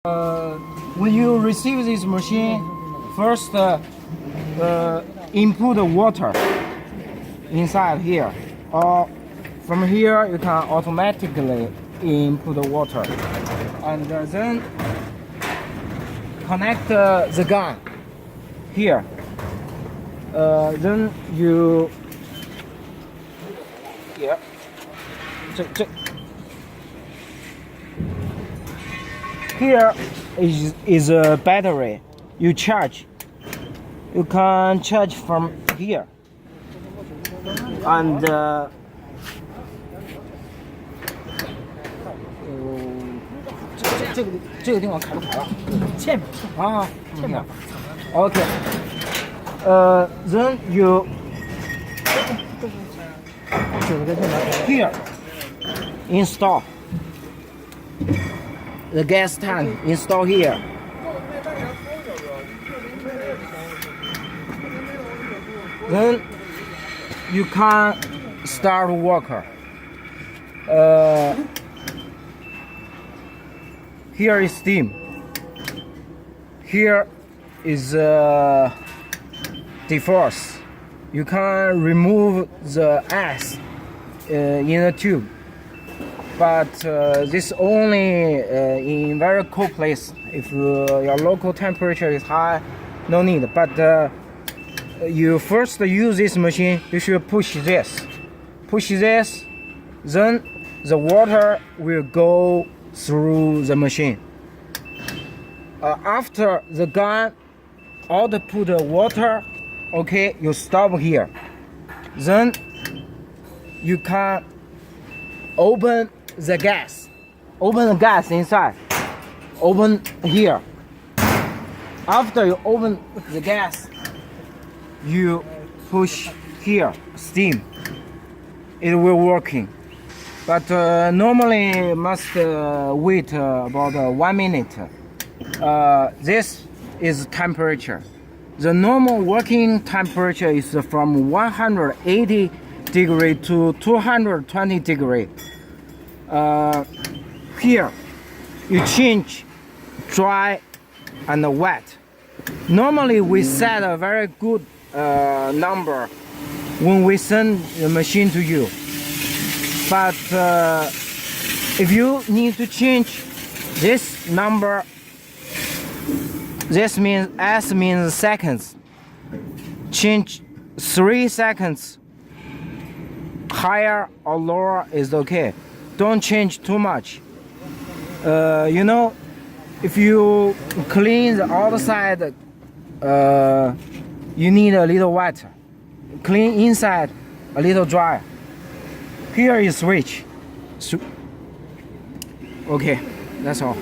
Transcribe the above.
When you receive this machine, first input the water inside here, or from here you can automatically input the water, and then connect the gun here. Then you here is a battery. You charge. You can charge from here, and这个地方开不开了？前面啊，前面。OK， then you here install the gas tank. Install here. Then you can start work. Here is steam. Here is defrost. You can remove the ice in the tube, but this only in very cold place. If your local temperature is high, no need. But you first use this machine, you should push this, then the water will go through the machine. After the gun output the water, okay, you stop here. Then you can open the gas. Open the gas inside. Open here. After you open the gas, you push here, steam. It will working. But normally must wait about 1 minute. This is temperature. The normal working temperature is from 180 degree to 220 degree. Here you change dry and wet. Normally we set a very good number when we send the machine to you, but if you need to change this number, this means S means seconds. Change 3 seconds. Higher or lower is okay. Don't change too much. You know, if you clean the outside, you need a little wet. Clean inside, a little dry. Here is switch. Okay, that's all.